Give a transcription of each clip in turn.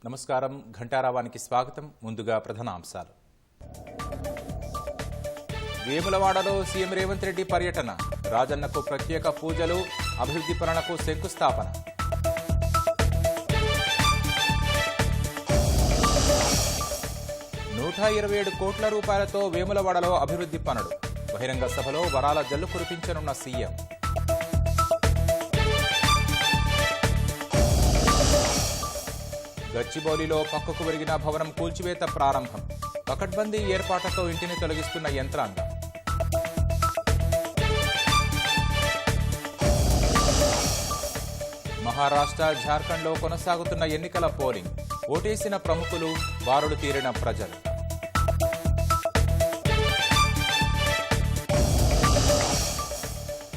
నమస్కారం. ఘంటారావానికి స్వాగతం. ముందుగా ప్రధాన అంశాలు. వేములవాడలో సీఎం రేవంత్ రెడ్డి పర్యటన. రాజన్నకు ప్రత్యేక పూజలు, అభివృద్ధి పనులకు శంకుస్థాపన. ₹127 కోట్ల వేములవాడలో అభివృద్ధి పనులు. బహిరంగ సభలో వరాల జల్లు కురిపించనున్న సీఎం. గచ్చిబౌలిలో పక్కకు విరిగిన భవనం కూల్చివేత ప్రారంభం. పకడ్బందీ ఏర్పాట్లతో ఇంటిని తొలగిస్తున్న యంత్రాంగం. మహారాష్ట్ర, జార్ఖండ్లో కొనసాగుతున్న ఎన్నికల పోలింగ్. ఓటేసిన ప్రముఖులు, బారులు తీరిన ప్రజలు.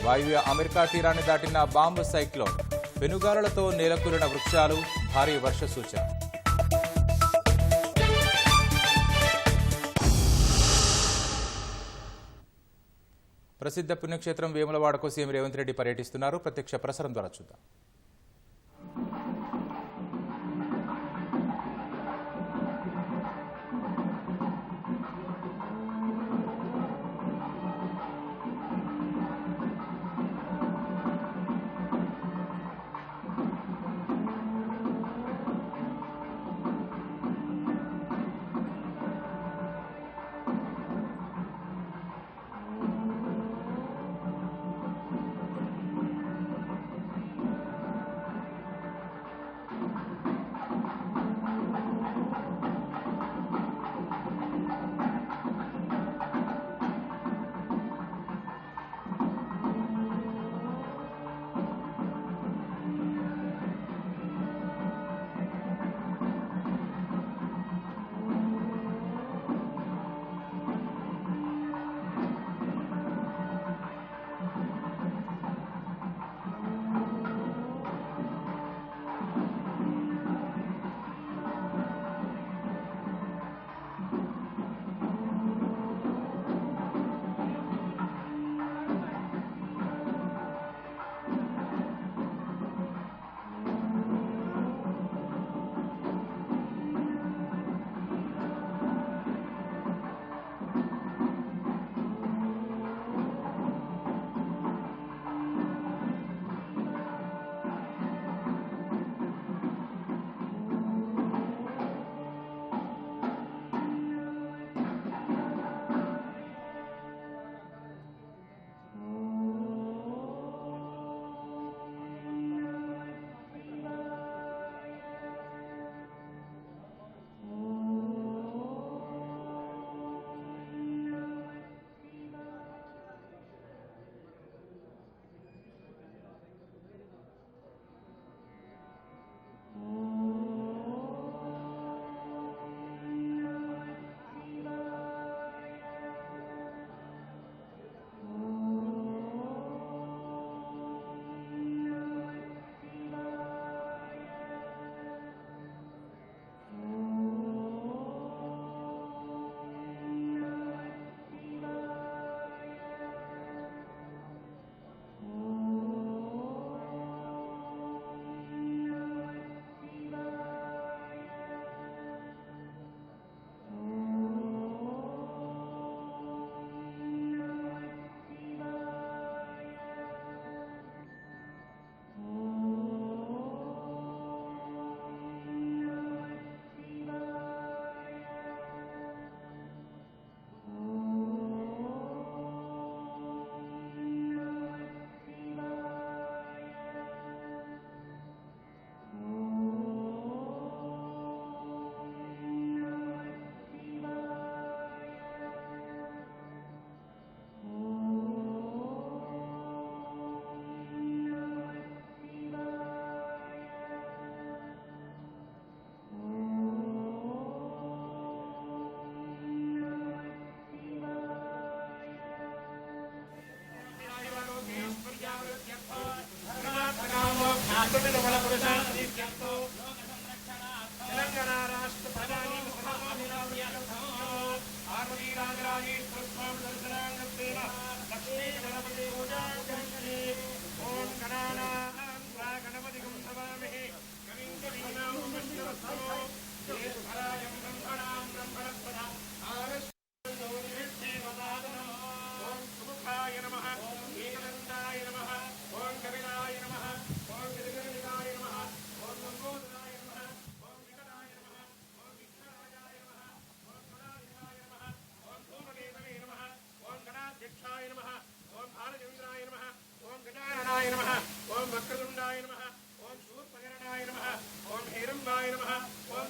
వాయువ్య అమెరికా తీరాన్ని దాటిన బాంబు సైక్లోన్. పెనుగాలులతో నేలకూలిన వృక్షాలు, భారీ వర్ష సూచన. ప్రసిద్ధ పుణ్యక్షేత్రం వేములవాడకు సీఎం రేవంత్ రెడ్డి పర్యటిస్తున్నారు. ప్రత్యక్ష ప్రసారం ద్వారా చూద్దాం.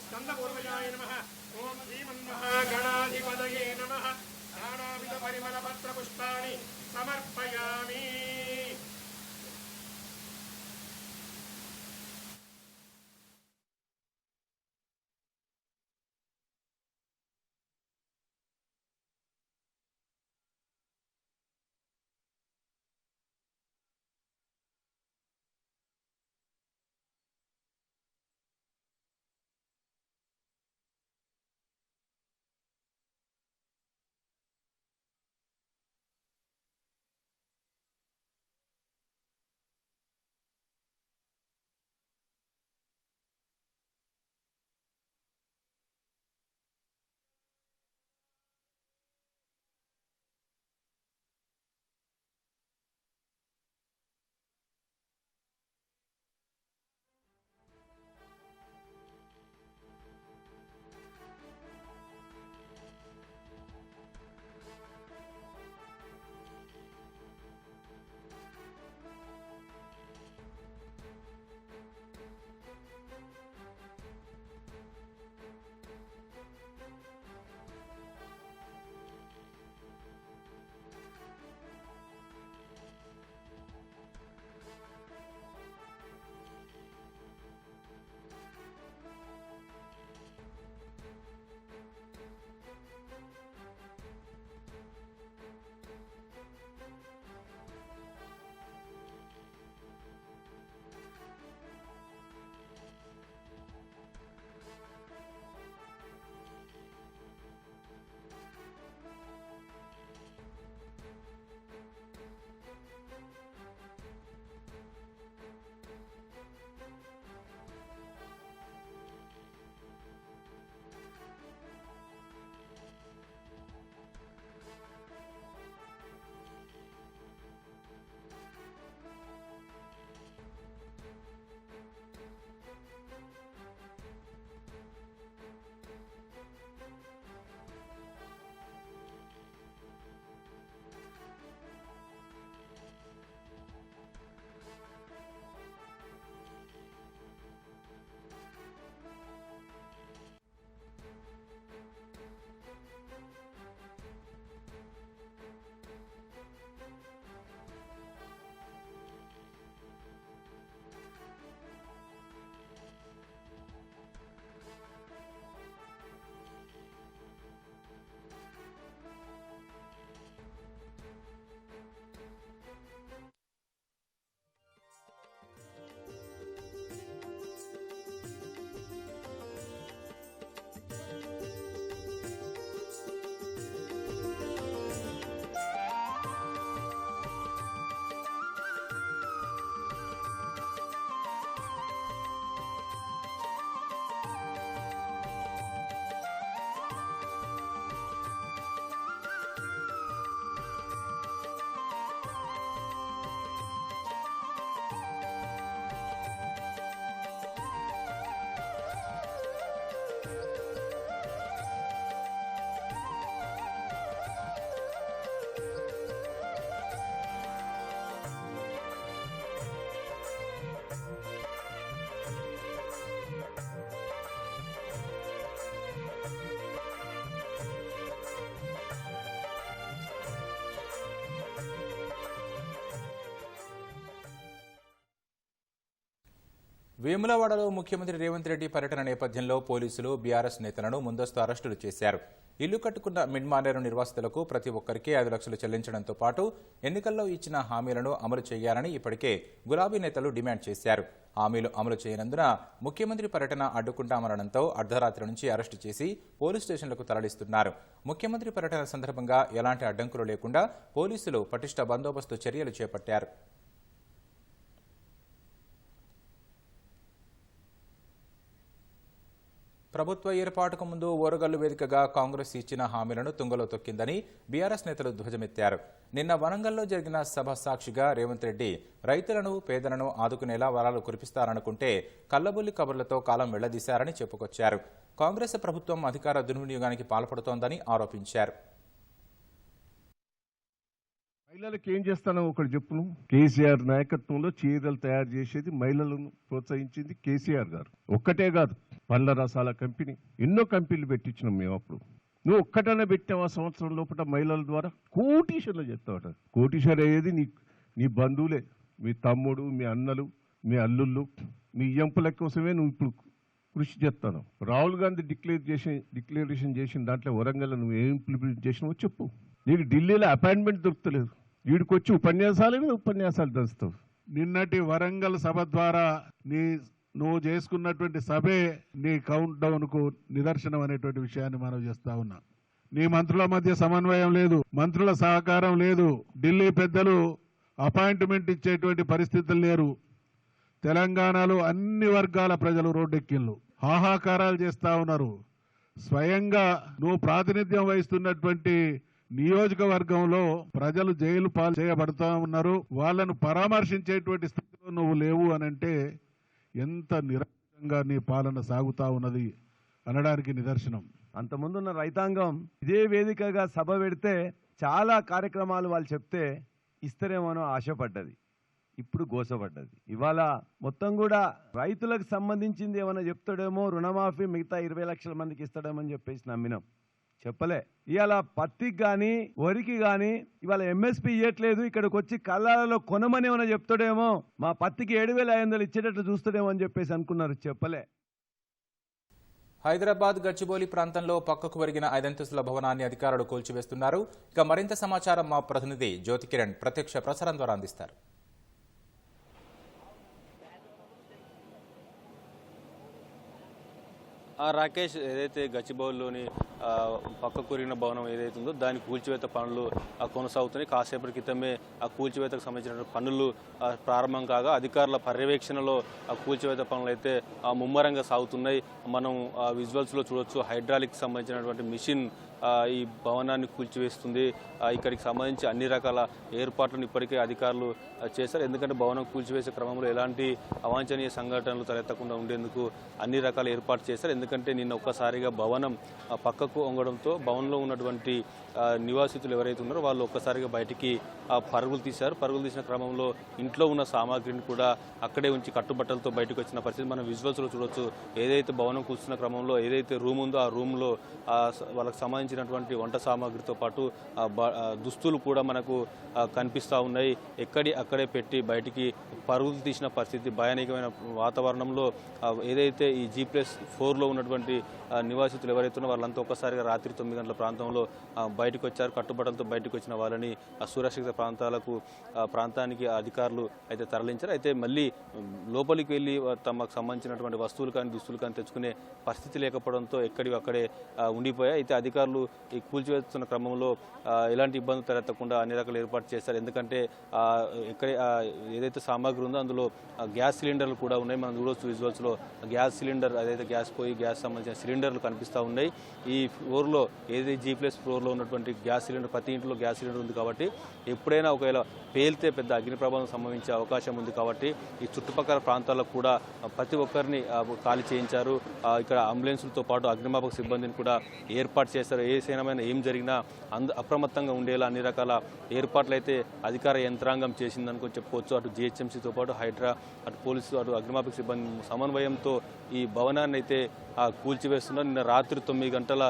स्कंदपूर्वजाय नमः। ओम श्रीमन्महागणाधिपतये नमः। नानाविध परिमलपत्र पुष्पाणि समर्पयामि। వేములవాడలో ముఖ్యమంత్రి రేవంత్ రెడ్డి పర్యటన నేపథ్యంలో పోలీసులు బీఆర్ఎస్ నేతలను ముందస్తు అరెస్టులు చేశారు. ఇల్లు కట్టుకున్న మిడ్మానేరు నిర్వాసితులకు ప్రతి ఒక్కరికి 5 లక్షలు చెల్లించడంతో పాటు ఎన్నికల్లో ఇచ్చిన హామీలను అమలు చేయాలని ఇప్పటికే గులాబీ నేతలు డిమాండ్ చేశారు. హామీలు అమలు చేయనందున ముఖ్యమంత్రి పర్యటన అడ్డుకుంటామనడంతో అర్ధరాత్రి నుంచి అరెస్టు చేసి పోలీస్ స్టేషన్లకు తరలిస్తున్నారు. ముఖ్యమంత్రి పర్యటన సందర్భంగా ఎలాంటి అడ్డంకులు లేకుండా పోలీసులు పటిష్ట బందోబస్తు చర్యలు చేపట్టారు. ప్రభుత్వ ఏర్పాటుకు ముందు ఓరగల్లు వేదికగా కాంగ్రెస్ ఇచ్చిన హామీలను తుంగలో తొక్కిందని బీఆర్ఎస్ నేతలు ధ్వజమెత్తారు. నిన్న వరంగల్లో జరిగిన సభ సాక్షిగా రేవంత్ రెడ్డి రైతులను పేదలను ఆదుకునేలా వరాలు కురిపిస్తారనుకుంటే కల్లబుల్లి కబుర్లతో కాలం వెళ్లదీశారని చెప్పుకొచ్చారు. కాంగ్రెస్ ప్రభుత్వం అధికార దుర్వినియోగానికి పాల్పడుతోందని ఆరోపించారు. మహిళలకు ఏం చేస్తానో ఒకటి చెప్పును. కేసీఆర్ నాయకత్వంలో చీరలు తయారు చేసేది, మహిళలను ప్రోత్సహించింది కేసీఆర్ గారు. ఒక్కటే కాదు, పండ్ల రసాల కంపెనీ, ఎన్నో కంపెనీలు పెట్టించినాం మేము అప్పుడు. నువ్వు ఒక్కటనే పెట్టావా సంవత్సరం లోపల మహిళల ద్వారా? కోటీశ్వర్లు చెప్తావట. కోటీశ్వర్ అయ్యేది నీ బంధువులే, మీ తమ్ముడు, మీ అన్నలు, మీ అల్లుళ్ళు, మీ ఎంపుల కోసమే నువ్వు ఇప్పుడు కృషి చేస్తాను. రాహుల్ గాంధీ డిక్లరేషన్ చేసిన దాంట్లో వరంగల్ నువ్వు ఏం ఇంప్లిమెంట్ చేసినావో చెప్పు. నీకు ఢిల్లీలో అపాయింట్మెంట్ దొరుకుతలేదు, వీడికి వచ్చి ఉపన్యాసాలు దంచుతావు. నిన్నటి వరంగల్ సభ ద్వారా నువ్వు చేసుకున్నటువంటి సభే నీ కౌంట్ డౌన్ కు నిదర్శనం అనేటువంటి విషయాన్ని మనం చేస్తా ఉన్నా. నీ మంత్రుల మధ్య సమన్వయం లేదు, మంత్రుల సహకారం లేదు, ఢిల్లీ పెద్దలు అపాయింట్మెంట్ ఇచ్చేటువంటి పరిస్థితులు లేరు. తెలంగాణలో అన్ని వర్గాల ప్రజలు రోడ్డెక్కిళ్ళు, హాహాకారాలు చేస్తా ఉన్నారు. స్వయంగా నువ్వు ప్రాతినిధ్యం వహిస్తున్నటువంటి నియోజకవర్గంలో ప్రజలు జైలు పాలు చేయబడుతూ ఉన్నారు. వాళ్ళను పరామర్శించేటువంటి స్థితిలో నువ్వు లేవు అనంటే ఎంత నిరంతరంగా నీ పాలన సాగుతా ఉన్నది అనడానికి నిదర్శనం. అంతకుముందున్న రైతాంగం ఇదే వేదికగా సభ పెడితే చాలా కార్యక్రమాలు వాళ్ళు చెప్తే ఇస్తారేమోనో ఆశపడ్డది, ఇప్పుడు గోసపడ్డది. ఇవాళ మొత్తం కూడా రైతులకు సంబంధించింది ఏమైనా చెప్తాడేమో, రుణమాఫీ మిగతా 20 లక్షల మందికి ఇస్తాడేమని చెప్పేసి నమ్మినాం, చెప్పలే. ఇవాళ పత్తికి కానీ వరికి కానీ ఇవాళ ఎంఎస్పీ ఇవ్వట్లేదు, ఇక్కడికి వచ్చి కళ్ళాలలో కొనమని ఏమైనా చెప్తాడేమో, మా పత్తికి 7,500 ఇచ్చేటట్లు చూస్తాడేమో అని చెప్పేసి అనుకున్నారు, చెప్పలే. హైదరాబాద్ గచ్చిబౌలి ప్రాంతంలో పక్కకు ఒరిగిన 5 అంతస్తుల భవనాన్ని అధికారులు కూల్చివేస్తున్నారు. ఇక మరింత సమాచారం మా ప్రతినిధి జ్యోతి కిరణ్ ప్రత్యక్ష ప్రసారం ద్వారా అందిస్తారు. రాకేష్, ఏదైతే గచ్చిబౌలిలోని పక్క కూరిన భవనం ఏదైతే ఉందో దాని కూల్చివేత పనులు కొనసాగుతున్నాయి. కాసేపటి క్రితమే ఆ కూల్చివేతకు సంబంధించిన పనులు ప్రారంభం కాగా అధికారుల పర్యవేక్షణలో ఆ కూల్చివేత పనులు అయితే ముమ్మరంగా సాగుతున్నాయి. మనం విజువల్స్లో చూడొచ్చు, హైడ్రాలిక్ సంబంధించినటువంటి మిషన్ ఈ భవనాన్ని కూల్చివేస్తుంది. ఇక్కడికి సంబంధించి అన్ని రకాల ఏర్పాట్లను ఇప్పటికే అధికారులు చేశారు. ఎందుకంటే భవనం కూల్చివేసే క్రమంలో ఎలాంటి అవాంఛనీయ సంఘటనలు తలెత్తకుండా ఉండేందుకు అన్ని రకాల ఏర్పాటు చేశారు. ఎందుకంటే నిన్న ఒక్కసారిగా భవనం పక్కకు వంగడంతో భవనంలో ఉన్నటువంటి నివాసితులు ఎవరైతే ఉన్నారో వాళ్ళు ఒక్కసారిగా బయటికి పరుగులు తీశారు. పరుగులు తీసిన క్రమంలో ఇంట్లో ఉన్న సామాగ్రిని కూడా అక్కడే ఉంచి కట్టుబట్టలతో బయటకు వచ్చిన పరిస్థితి మనం విజువల్స్లో చూడొచ్చు. ఏదైతే భవనం కూల్చున్న క్రమంలో ఏదైతే రూమ్ ఉందో ఆ రూమ్లో వాళ్ళకి సంబంధించినటువంటి వంట సామాగ్రితో పాటు దుస్తులు కూడా మనకు కనిపిస్తూ ఉన్నాయి. అక్కడే పెట్టి బయటికి పరుగులు తీసిన పరిస్థితి. భయానకమైన వాతావరణంలో ఏదైతే ఈ G+4లో ఉన్నటువంటి నివాసితులు ఎవరైతే ఉన్నారో వాళ్ళంతా ఒక్కసారిగా రాత్రి 9 గంటల ప్రాంతంలో బయటకు వచ్చారు. కట్టుబట్టలతో బయటకు వచ్చిన వాళ్ళని సురక్షిత ప్రాంతానికి అధికారులు అయితే తరలించారు. అయితే మళ్ళీ లోపలికి వెళ్ళి తమకు సంబంధించినటువంటి వస్తువులు కానీ దుస్తులు కానీ తెచ్చుకునే పరిస్థితి లేకపోవడంతో అక్కడే ఉండిపోయాయి. అయితే అధికారులు ఈ కూల్చివేస్తున్న క్రమంలో ఎలాంటి ఇబ్బందులు తలెత్తకుండా అన్ని రకాల ఏర్పాటు చేశారు. ఎందుకంటే ఏదైతే సామాగ్రి ఉందో అందులో గ్యాస్ సిలిండర్లు కూడా ఉన్నాయి. మనం చూడవచ్చు విజువల్స్లో గ్యాస్ సిలిండర్, అదైతే గ్యాస్ సంబంధించిన సిలిండర్లు కనిపిస్తూ ఉన్నాయి. ఈ ఫ్లోర్లో ఏదైతే G+4లో ఉన్నటువంటి గ్యాస్ సిలిండర్, ప్రతి ఇంట్లో గ్యాస్ సిలిండర్ ఉంది కాబట్టి ఎప్పుడైనా ఒకవేళ పేలితే పెద్ద అగ్ని ప్రమాదం సంభవించే అవకాశం ఉంది. కాబట్టి ఈ చుట్టుపక్కల ప్రాంతాల్లో కూడా ప్రతి ఒక్కరిని ఖాళీ చేయించారు. ఇక్కడ అంబులెన్సులతో పాటు అగ్నిమాపక సిబ్బందిని కూడా ఏర్పాటు చేశారు. ఏం జరిగినా అప్రమత్తంగా ఉండేలా అన్ని రకాల ఏర్పాట్లు అయితే అధికార యంత్రాంగం చేసిందనుకో చెప్పుకోవచ్చు. అటు GHMCతో పాటు హైడ్రా, అటు పోలీసు, అటు అగ్నిమాపక సిబ్బంది సమన్వయంతో ఈ భవనాన్ని అయితే కూల్చివేస్తున్నారు. నిన్న రాత్రి 9 గంటల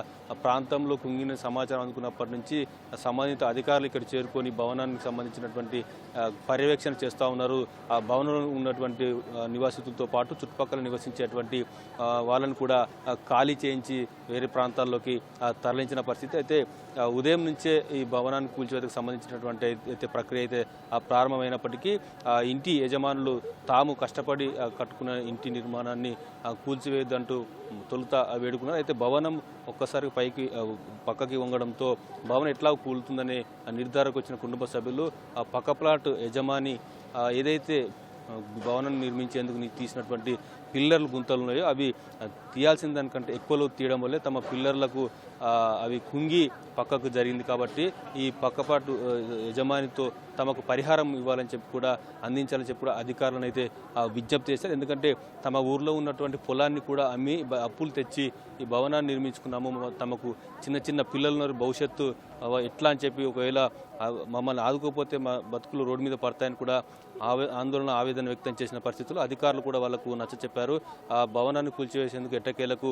ప్రాంతంలో కుంగిన సమాచారం అందుకున్నప్పటి నుంచి సంబంధిత అధికారులు ఇక్కడ చేరుకొని భవనానికి సంబంధించినటువంటి పర్యవేక్షణ చేస్తూ ఉన్నారు. ఆ భవనంలో ఉన్నటువంటి నివాసితులతో పాటు చుట్టుపక్కల నివసించేటువంటి వాళ్ళని కూడా ఖాళీ చేయించి వేరే ప్రాంతాల్లోకి తరలించిన పరిస్థితి. అయితే ఉదయం నుంచే ఈ భవనాన్ని కూల్చివేతకు సంబంధించినటువంటి అయితే ప్రక్రియ అయితే ప్రారంభమైనప్పటికీ ఇంటి యజమానులు తాము కష్టపడి కట్టుకున్న ఇంటి నిర్మాణాన్ని కూల్చివేయద్దంటూ తొలుత వేడుకున్నారు. అయితే భవనం ఒక్కసారి పక్కకి వంగడంతో భవనం ఎట్లా కూలుతుందనే నిర్ధారకు వచ్చిన కుటుంబ సభ్యులు పక్క ప్లాట్ యజమాని ఏదైతే భవనం నిర్మించేందుకు తీసినటువంటి పిల్లర్లు గుంతలు ఉన్నాయో అవి తీయాల్సిన దానికంటే ఎక్కువలో తీయడం వల్లే తమ పిల్లర్లకు అవి కుంగి పక్కకు జరిగింది. కాబట్టి ఈ పక్కపాటు యజమానితో తమకు పరిహారం ఇవ్వాలని చెప్పి కూడా అందించాలని చెప్పి కూడా అధికారులను అయితే విజ్ఞప్తి చేశారు. ఎందుకంటే తమ ఊర్లో ఉన్నటువంటి పొలాన్ని కూడా అమ్మి అప్పులు తెచ్చి ఈ భవనాన్ని నిర్మించుకున్నాము, తమకు చిన్న పిల్లలు భవిష్యత్తు ఎట్లా అని చెప్పి ఒకవేళ మమ్మల్ని ఆదుకోకపోతే మా బతుకులు రోడ్డు మీద పడతాయని కూడా ఆందోళన ఆవేదన వ్యక్తం చేసిన పరిస్థితుల్లో అధికారులు కూడా వాళ్లకు నచ్చచెప్పారు. ఆ భవనాన్ని కూల్చివేసేందుకు ఎట్టకేలకు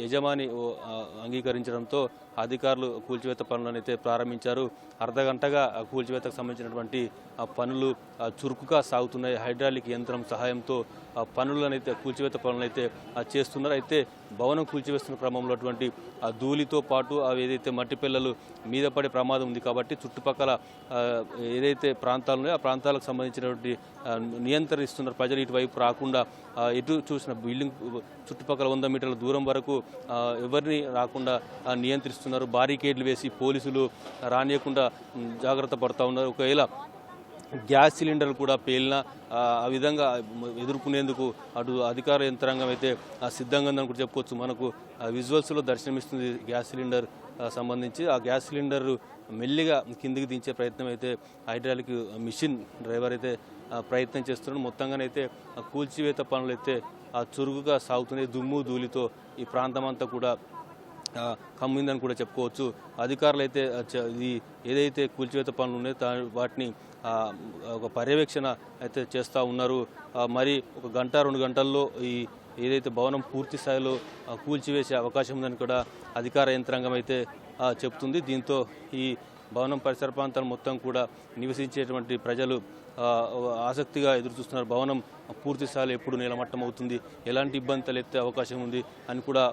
యజమాని అంగీకరించడంతో అధికారులు కూల్చివేత పనులను అయితే ప్రారంభించారు. అర్ధగంటగా కూల్చివేతకు సంబంధించినటువంటి పనులు చురుకుగా సాగుతున్నాయి. హైడ్రాలిక్ యంత్రం సహాయంతో పనులనైతే కూల్చివేత పనులనైతే చేస్తున్నారు. అయితే భవనం కూల్చివేస్తున్న క్రమంలో అటువంటి ధూళితో పాటు అవి ఏదైతే మట్టి పిల్లలు మీద పడే ప్రమాదం ఉంది కాబట్టి చుట్టుపక్కల ఏదైతే ప్రాంతాలు ఉన్నాయో ఆ ప్రాంతాలకు సంబంధించినటువంటి నియంత్రిస్తున్నారు. ప్రజలు ఇటువైపు రాకుండా ఎటు చూసిన బిల్డింగ్ చుట్టుపక్కల 100 మీటర్ల దూరం వరకు ఎవరిని రాకుండా నియంత్రిస్తున్నారు. బారికేడ్లు వేసి పోలీసులు రానియకుండా జాగ్రత్త పడుతూ ఉన్నారు. ఒకవేళ గ్యాస్ సిలిండర్లు కూడా పేలినా ఆ విధంగా ఎదుర్కొనేందుకు అటు అధికార యంత్రాంగం అయితే సిద్ధంగా ఉందని కూడా చెప్పుకోవచ్చు. మనకు విజువల్స్లో దర్శనమిస్తుంది గ్యాస్ సిలిండర్ సంబంధించి. ఆ గ్యాస్ సిలిండర్ మెల్లిగా కిందికి దించే ప్రయత్నం అయితే హైడ్రాలిక్ మిషన్ డ్రైవర్ అయితే ప్రయత్నం చేస్తున్నాడు. మొత్తంగానైతే కూల్చివేత పనులు అయితే చురుకుగా సాగుతున్నాయి. దుమ్ము ధూళితో ఈ ప్రాంతం అంతా కూడా కమ్మిందని కూడా చెప్పుకోవచ్చు. అధికారులు అయితే ఇది ఏదైతే కూల్చివేత పనులు ఉన్నాయో వాటిని ఒక పర్యవేక్షణ అయితే చేస్తూ ఉన్నారు. మరి 1 గంట 2 గంటల్లో ఈ ఏదైతే భవనం పూర్తి స్థాయిలో కూల్చివేసే అవకాశం ఉందని కూడా అధికార యంత్రాంగం అయితే చెప్తుంది. దీంతో ఈ భవనం పరిసర ప్రాంతాలు మొత్తం కూడా నివసించేటువంటి ప్రజలు ఆసక్తిగా ఎదురుచూస్తున్నారు. భవనం పూర్తి స్థాయిలో ఎప్పుడు నేలమట్టం అవుతుంది, ఎలాంటి ఇబ్బంది తలెత్తే అవకాశం ఉంది అని కూడా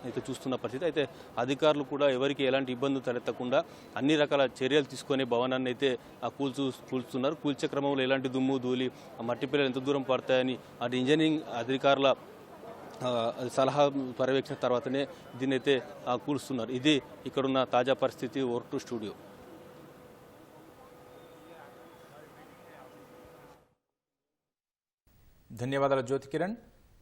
అయితే చూస్తున్న పరిస్థితి. అయితే అధికారులు కూడా ఎవరికి ఎలాంటి ఇబ్బందులు తలెత్తకుండా అన్ని రకాల చర్యలు తీసుకొని భవనాన్ని అయితే కూల్చుతున్నారు. కూల్చే క్రమంలో ఎలాంటి దుమ్ము ధూళి మట్టి పిల్లలు ఎంత దూరం పడతాయని అటు ఇంజనీరింగ్ అధికారుల సలహా పర్యవేక్షణ తర్వాతనే దీన్ని అయితే కూలుస్తున్నారు. ఇది ఇక్కడున్న తాజా పరిస్థితి. Over to studio. ధన్యవాదాలు జ్యోతి కిరణ్.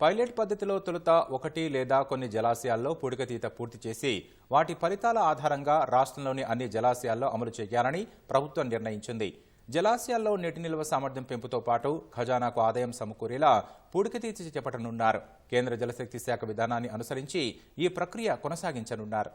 పైలట్ పద్ధతిలో తొలుత 1 లేదా కొన్ని జలాశయాల్లో పూడికతీత పూర్తి చేసి వాటి ఫలితాల ఆధారంగా రాష్ట్రంలోని అన్ని జలాశయాల్లో అమలు చేయాలని ప్రభుత్వం నిర్ణయించింది. జలాశయాల్లో నీటి నిల్వ సామర్థ్యం పెంపుతో పాటు ఖజానాకు ఆదాయం సమకూరేలా పూడికతీత చేపట్టనున్నారు. కేంద్ర జలశక్తి శాఖ విధానాన్ని అనుసరించి ఈ ప్రక్రియ కొనసాగించనున్నారు.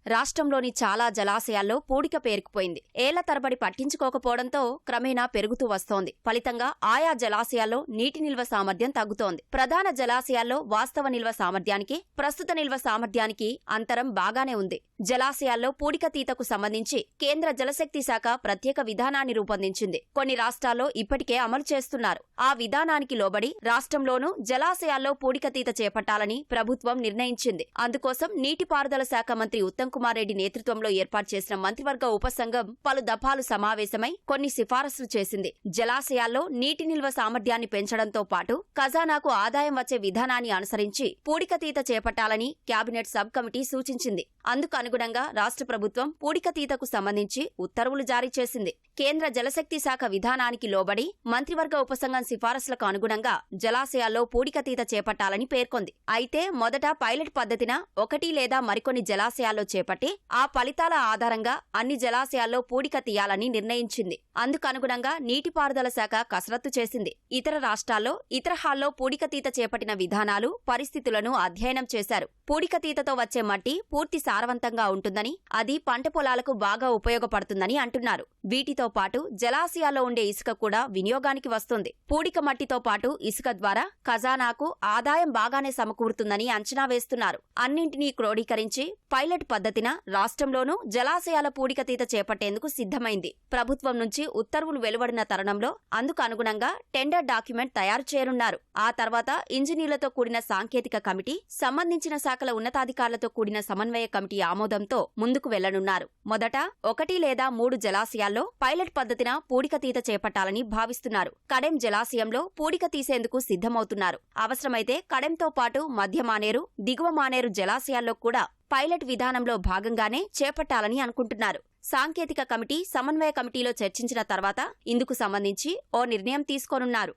రాష్ట్రంలోని చాలా జలాశయాల్లో పూడిక పేరుకుపోయింది. ఏళ్ల తరబడి పట్టించుకోకపోవడంతో క్రమేణా పెరుగుతూ వస్తోంది. ఫలితంగా ఆయా జలాశయాల్లో నీటి నిల్వ సామర్థ్యం తగ్గుతోంది. ప్రధాన జలాశయాల్లో వాస్తవ నిల్వ సామర్థ్యానికి, ప్రస్తుత నిల్వ సామర్థ్యానికి అంతరం బాగానే ఉంది. జలాశయాల్లో పూడికతీతకు సంబంధించి కేంద్ర జలశక్తి శాఖ ప్రత్యేక విధానాన్ని రూపొందించింది. కొన్ని రాష్ట్రాల్లో ఇప్పటికే అమలు చేస్తున్నారు. ఆ విధానానికి లోబడి రాష్ట్రంలోనూ జలాశయాల్లో పూడికతీత చేపట్టాలని ప్రభుత్వం నిర్ణయించింది. అందుకోసం నీటిపారుదల శాఖ మంత్రి ఉత్తమ్ కుమార్ రెడ్డి నేతృత్వంలో ఏర్పాటు చేసిన మంత్రివర్గ ఉపసంఘం పలు దఫాలు సమావేశమై కొన్ని సిఫారసులు చేసింది. జలాశయాల్లో నీటి నిల్వ సామర్థ్యాన్ని పెంచడంతో పాటు ఖజానాకు ఆదాయం వచ్చే విధానాన్ని అనుసరించి పూడికతీత చేపట్టాలని కేబినెట్ సబ్ కమిటీ సూచించింది. అందుకు అనుగుణంగా రాష్ట్ర ప్రభుత్వం పూడికతీతకు సంబంధించి ఉత్తర్వులు జారీ చేసింది. కేంద్ర జలశక్తి శాఖ విధానానికి లోబడి మంత్రివర్గ ఉపసంఘం సిఫారసులకు అనుగుణంగా జలాశయాల్లో పూడికతీత చేపట్టాలని పేర్కొంది. అయితే మొదట పైలట్ పద్ధతిన 1 లేదా మరికొన్ని జలాశయాల్లో చేపట్టి ఆ ఫలితాల ఆధారంగా అన్ని జలాశయాల్లో పూడిక తీయాలని నిర్ణయించింది. అందుకనుగుణంగా నీటిపారుదల శాఖ కసరత్తు చేసింది. ఇతర రాష్ట్రాల్లో ఇతర హాల్లో పూడికతీత చేపట్టిన విధానాలు, పరిస్థితులను అధ్యయనం చేశారు. పూడికతీతతో వచ్చే మట్టి పూర్తి సారవంతంగా ఉంటుందని, అది పంట పొలాలకు బాగా ఉపయోగపడుతుందని అంటున్నారు. వీటితో పాటు జలాశయాల్లో ఉండే ఇసుక కూడా వినియోగానికి వస్తుంది. పూడిక మట్టితో పాటు ఇసుక ద్వారా ఖజానాకు ఆదాయం బాగానే సమకూరుతుందని అంచనా వేస్తున్నారు. అన్నింటినీ క్రోడీకరించి పైలట్ పద్ధతిన రాష్ట్రంలోనూ జలాశయాల పూడికతీత చేపట్టేందుకు సిద్ధమైంది. ప్రభుత్వం నుంచి ఉత్తర్వులు వెలువడిన తరుణంలో అందుకు అనుగుణంగా టెండర్ డాక్యుమెంట్ తయారు చేయనున్నారు. ఆ తర్వాత ఇంజనీర్లతో కూడిన సాంకేతిక కమిటీ, సంబంధించిన శాఖల ఉన్నతాధికారులతో కూడిన సమన్వయ కమిటీ ఆమోదంతో ముందుకు వెళ్లనున్నారు. మొదట 1 లేదా 3 జలాశయాల్లో పైలట్ పద్ధతిన పూడికతీత చేపట్టాలని భావిస్తున్నారు. కడెం జలాశయంలో పూడిక తీసేందుకు సిద్ధమవుతున్నారు. అవసరమైతే కడెంతో పాటు మధ్య మానేరు, దిగువ మానేరు జలాశయాల్లో కూడా పైలట్ విధానంలో భాగంగానే చేపట్టాలని అనుకుంటున్నారు. సాంకేతిక కమిటీ, సమన్వయ కమిటీలో చర్చించిన తర్వాత ఇందుకు సంబంధించి ఓ నిర్ణయం తీసుకోనున్నారు.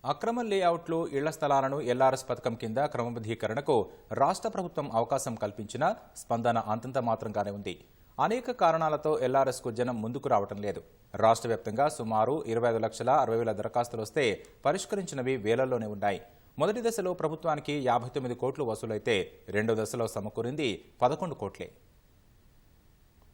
అక్రమ లేఅవుట్లు, ఇళ్ల స్థలాలను ఎల్ఆర్ఎస్ పథకం కింద క్రమబద్ధీకరణకు రాష్ట్ర ప్రభుత్వం అవకాశం కల్పించినా స్పందన అంతంత మాత్రంగానే ఉంది. అనేక కారణాలతో ఎల్ఆర్ఎస్కు జనం ముందుకు రావటం లేదు. రాష్ట్ర వ్యాప్తంగా సుమారు 25,60,000 దరఖాస్తులు వస్తే పరిష్కరించినవి వేలల్లోనే ఉన్నాయి. మొదటి దశలో ప్రభుత్వానికి 59 కోట్లు వసూలైతే రెండో దశలో సమకూరింది 11 కోట్లే.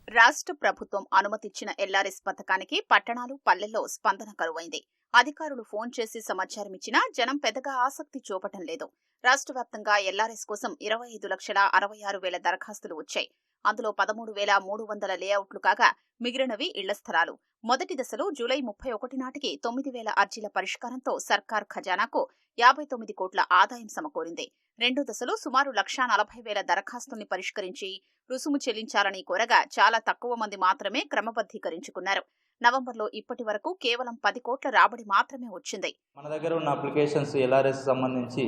రాష్ట్ర ప్రభుత్వం అనుమతిచ్చిన ఎల్ఆర్ఎస్ పథకానికి పట్టణాలు, పల్లెల్లో స్పందన కరువైంది. అధికారులు ఫోన్ చేసి సమాచారం ఇచ్చినా జనం పెద్దగా ఆసక్తి చూపటం లేదు. రాష్ట్ర వ్యాప్తంగా ఎల్ఆర్ఎస్ కోసం 25,66,000 దరఖాస్తులు వచ్చాయి. అందులో 13,300 లేఅవుట్లు కాగా మిగిలినవి ఇళ్ల స్థలాలు. మొదటి దశలో జూలై 31 నాటికి 9,000 అర్జీల పరిష్కారంతో సర్కార్ ఖజానాకు 59 కోట్ల ఆదాయం సమకూరింది. రెండో దశలో సుమారు 1,40,000 దరఖాస్తుల్ని పరిష్కరించి రుసుము చెల్లించాలని కోరగా చాలా తక్కువ మంది మాత్రమే క్రమబద్దీకరించుకున్నారు. నవంబర్లో ఇప్పటి వరకు కేవలం 10 కోట్ల రాబడి మాత్రమే వచ్చింది. మన దగ్గర ఉన్న అప్లికేషన్స్ ఎల్ఆర్ఎస్ సంబంధించి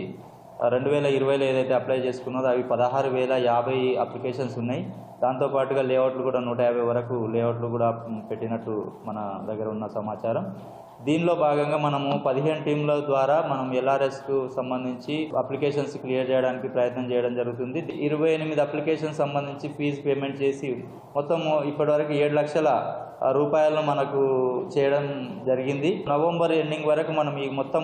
2020లో ఏదైతే అప్లై చేసుకున్నదో అవి 16,050 అప్లికేషన్స్ ఉన్నాయి. దాంతోపాటుగా లేఅవుట్లు కూడా 150 వరకు లేఅవుట్లు కూడా పెట్టినట్టు మన దగ్గర ఉన్న సమాచారం. దీనిలో భాగంగా మనము 15 టీంల ద్వారా మనం ఎల్ఆర్ఎస్కు సంబంధించి అప్లికేషన్స్ క్లియర్ చేయడానికి ప్రయత్నం చేయడం జరుగుతుంది. 28 అప్లికేషన్స్ సంబంధించి ఫీజు పేమెంట్ చేసి మొత్తం ఇప్పటివరకు 7 లక్షల రూపాయలను మనకు చేయడం జరిగింది. నవంబర్ ఎండింగ్ వరకు మనం ఈ మొత్తం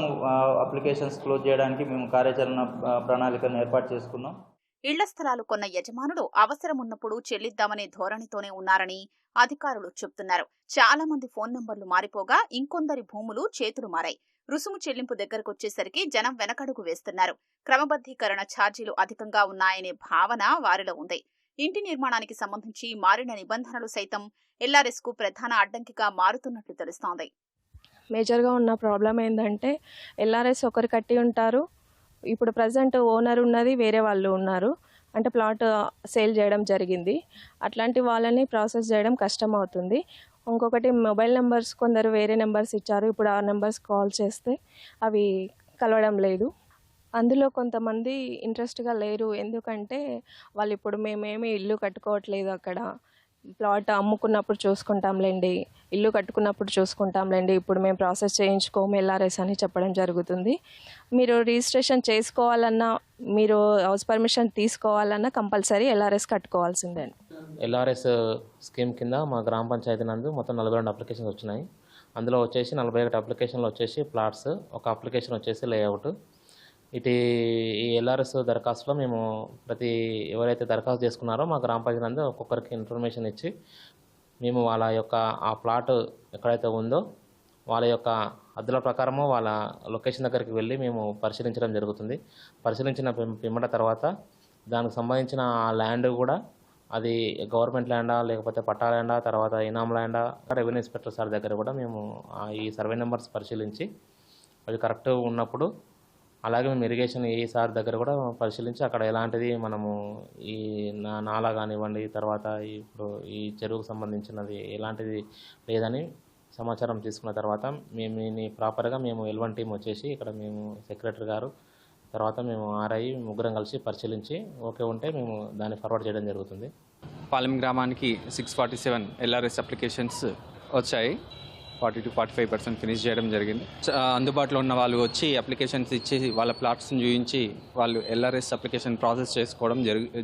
అప్లికేషన్స్ క్లోజ్ చేయడానికి మేము కార్యాచరణ ప్రణాళికను ఏర్పాటు చేసుకున్నాం. ఇళ్ల స్థలాలు కొన్న యజమానులు అవసరం ఉన్నప్పుడు చెల్లిద్దామనే ధోరణితోనే ఉన్నారని అధికారులు చెబుతున్నారు. చాలా మంది ఫోన్ నంబర్లు మారిపోగా ఇంకొందరి భూములు చేతులు మారాయి. రుసుము చెల్లింపు దగ్గరకొచ్చేసరికి జనం వెనకడుగు వేస్తున్నారు. క్రమబద్దీకరణ ఛార్జీలు అధికంగా ఉన్నాయనే భావన వారిలో ఉంది. ఇంటి నిర్మాణానికి సంబంధించి మారిన నిబంధనలు సైతం ఎల్ఆర్ఎస్ కు ప్రధాన అడ్డంకిగా మారుతున్నట్లు తెలుస్తోంది. మేజర్గా ఉన్న ప్రాబ్లం ఏంటంటే ఎల్ఆర్ఎస్ ఒకరు కట్టి ఉంటారు. ఇప్పుడు ప్రజెంట్ ఓనర్ ఉన్నది, వేరే వాళ్ళు ఉన్నారు. అంటే ప్లాట్ సేల్ చేయడం జరిగింది. అట్లాంటి వాళ్ళని ప్రాసెస్ చేయడం కష్టం అవుతుంది. ఇంకొకటి మొబైల్ నెంబర్స్ కొందరు వేరే నెంబర్స్ ఇచ్చారు. ఇప్పుడు ఆ నెంబర్స్ కాల్ చేస్తే అవి కలవడం లేదు. అందులో కొంతమంది ఇంట్రెస్ట్గా లేరు. ఎందుకంటే వాళ్ళు ఇప్పుడు మేమేమి ఇల్లు కట్టుకోవట్లేదు, అక్కడ ప్లాట్ అమ్ముకున్నప్పుడు చూసుకుంటాంలేండి, ఇల్లు కట్టుకున్నప్పుడు చూసుకుంటాంలేండి, ఇప్పుడు మేము ప్రాసెస్ చేయించుకోము ఎల్ఆర్ఎస్ అని చెప్పడం జరుగుతుంది. మీరు రిజిస్ట్రేషన్ చేసుకోవాలన్నా, మీరు హౌస్ పర్మిషన్ తీసుకోవాలన్నా కంపల్సరీ ఎల్ఆర్ఎస్ కట్టుకోవాల్సిందే. ఎల్ఆర్ఎస్ స్కీమ్ కింద మా గ్రామ పంచాయతీ నందు మొత్తం 42 అప్లికేషన్స్ వచ్చినాయి. అందులో వచ్చేసి 41 అప్లికేషన్లు వచ్చేసి ప్లాట్స్, ఒక అప్లికేషన్ వచ్చేసి లేఅవుట్. ఈ ఎల్ఆర్ఎస్ దరఖాస్తులో మేము ఎవరైతే దరఖాస్తు చేసుకున్నారో మా గ్రామ పంచాయతీ నందు ఒక్కొక్కరికి ఇన్ఫర్మేషన్ ఇచ్చి మేము వాళ్ళ యొక్క ఆ ప్లాట్ ఎక్కడైతే ఉందో వాళ్ళ యొక్క హద్దుల ప్రకారము వాళ్ళ లొకేషన్ దగ్గరికి వెళ్ళి మేము పరిశీలించడం జరుగుతుంది. పరిశీలించిన పిమ్మట తర్వాత దానికి సంబంధించిన ఆ ల్యాండ్ కూడా అది గవర్నమెంట్ ల్యాండా లేకపోతే పట్టా ల్యాండా, తర్వాత ఇనాం ల్యాండా, రెవెన్యూ ఇన్స్పెక్టర్ సార్ దగ్గర కూడా మేము ఈ సర్వే నెంబర్స్ పరిశీలించి అవి కరెక్ట్ ఉన్నప్పుడు, అలాగే మేము ఇరిగేషన్ ఏ సార్ దగ్గర కూడా పరిశీలించి అక్కడ ఎలాంటిది మనము ఈ నాలా కానివ్వండి, తర్వాత ఇప్పుడు ఈ చెరువుకు సంబంధించినది ఎలాంటిది లేదని సమాచారం తీసుకున్న తర్వాత మేము ప్రాపర్గా మేము L1 టీం వచ్చేసి ఇక్కడ మేము సెక్రటరీ గారు, తర్వాత మేము RI ముగ్గురం కలిసి పరిశీలించి ఓకే ఉంటే మేము దాన్ని ఫార్వర్డ్ చేయడం జరుగుతుంది. పాలెం గ్రామానికి 647 ఎల్ఆర్ఎస్ అప్లికేషన్స్ వచ్చాయి. 40-45% ఫినిష్ చేయడం జరిగింది. అందుబాటులో ఉన్న వాళ్ళు వచ్చి అప్లికేషన్స్ ఇచ్చి వాళ్ళ ప్లాట్స్ని చూపించి వాళ్ళు ఎల్ఆర్ఎస్ అప్లికేషన్ ప్రాసెస్ చేసుకోవడం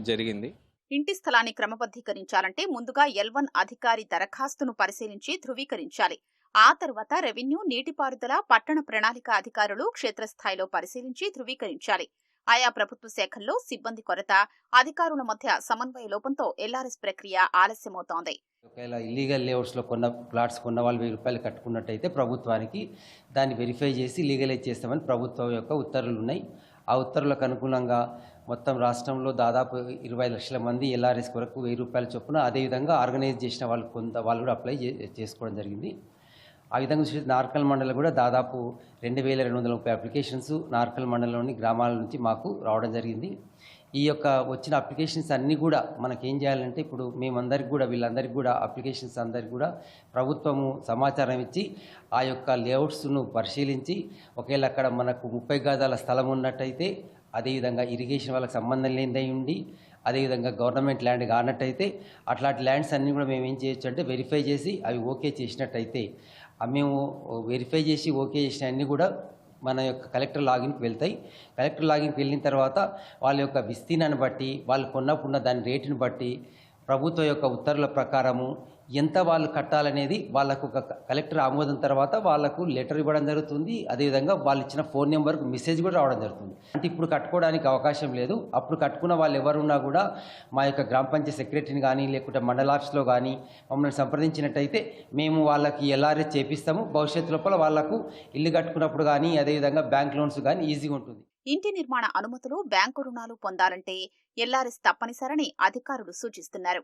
జరిగింది. ఇంటి స్థలాన్ని క్రమబద్దీకరించాలంటే ముందుగా L1 అధికారి దరఖాస్తును పరిశీలించి ధృవీకరించాలి. ఆ తర్వాత రెవెన్యూ, నీటిపారుదల, పట్టణ ప్రణాళిక అధికారులు క్షేత్రస్థాయిలో పరిశీలించి ధృవీకరించాలి. ఆయా ప్రభుత్వ శాఖల్లో సిబ్బంది కొరత, అధికారుల మధ్య సమన్వయ లోపంతో ఎల్ఆర్ఎస్ ప్రక్రియ ఆలస్యమవుతోంది. ఒకవేళ ఇల్లీగల్ లేఅవుట్స్లో ప్లాట్స్ కొన్న వాళ్ళు 1000 రూపాయలు కట్టుకున్నట్టయితే ప్రభుత్వానికి దాన్ని వెరిఫై చేసి లీగలైజ్ చేస్తామని ప్రభుత్వం యొక్క ఉత్తర్వులు ఉన్నాయి. ఆ ఉత్తర్వులకు అనుగుణంగా మొత్తం రాష్ట్రంలో దాదాపు 20 లక్షల మంది ఎల్ఆర్ఎస్ కొరకు 1000 రూపాయల చొప్పున, అదేవిధంగా ఆర్గనైజ్ చేసిన వాళ్ళు కూడా అప్లై చేసుకోవడం జరిగింది. ఆ విధంగా చూసి నార్కల్ మండలం కూడా దాదాపు 2230 అప్లికేషన్స్ నార్కల్ మండలంలోని గ్రామాల నుంచి మాకు రావడం జరిగింది. ఈ యొక్క వచ్చిన అప్లికేషన్స్ అన్నీ కూడా మనకేం చేయాలంటే, ఇప్పుడు మేమందరికి కూడా వీళ్ళందరికీ కూడా అప్లికేషన్స్ అందరికీ కూడా ప్రభుత్వము సమాచారం ఇచ్చి ఆ యొక్క లేఅవుట్స్ను పరిశీలించి, ఒకవేళ అక్కడ మనకు 30 గజాల స్థలం ఉన్నట్టయితే, అదేవిధంగా ఇరిగేషన్ వాళ్ళకి సంబంధం లేనిదై ఉండి, అదేవిధంగా గవర్నమెంట్ ల్యాండ్ కానట్టయితే అట్లాంటి ల్యాండ్స్ అన్నీ కూడా మేము ఏం చేయొచ్చు అంటే వెరిఫై చేసి అవి ఓకే చేసినట్టయితే, మేము వెరిఫై చేసి ఓకే చేసిన అన్నీ కూడా మన యొక్క కలెక్టర్ లాగిన్కి వెళ్తాయి. కలెక్టర్ లాగిన్కి వెళ్ళిన తర్వాత వాళ్ళ యొక్క విస్తీర్ణాన్ని బట్టి, వాళ్ళు కొన్నప్పుడున్న దాని రేటుని బట్టి ప్రభుత్వం యొక్క ఉత్తర్వుల ప్రకారము ఎంత వాళ్ళు కట్టాలనేది వాళ్ళకు ఒక కలెక్టర్ ఆమోదం తర్వాత వాళ్ళకు లెటర్ ఇవ్వడం జరుగుతుంది. అదేవిధంగా వాళ్ళు ఇచ్చిన ఫోన్ నెంబర్కు మెసేజ్ కూడా రావడం జరుగుతుంది. అంటే ఇప్పుడు కట్టుకోవడానికి అవకాశం లేదు. అప్పుడు కట్టుకున్న వాళ్ళు ఎవరున్నా కూడా మా యొక్క గ్రామ పంచాయతీ సెక్రటరీని కానీ లేకుంటే మండల ఆఫీస్లో కానీ మమ్మల్ని సంప్రదించినట్టయితే మేము వాళ్ళకి ఎల్ఆర్ఎస్ చేపిస్తాము. భవిష్యత్తు లోపల వాళ్లకు ఇల్లు కట్టుకున్నప్పుడు కానీ అదేవిధంగా బ్యాంక్ లోన్స్ కానీ ఈజీగా ఉంటుంది. ఇంటి నిర్మాణ అనుమతులు, బ్యాంకు రుణాలు పొందాలంటే ఎల్ఆర్ఎస్ తప్పనిసరని అధికారులు సూచిస్తున్నారు.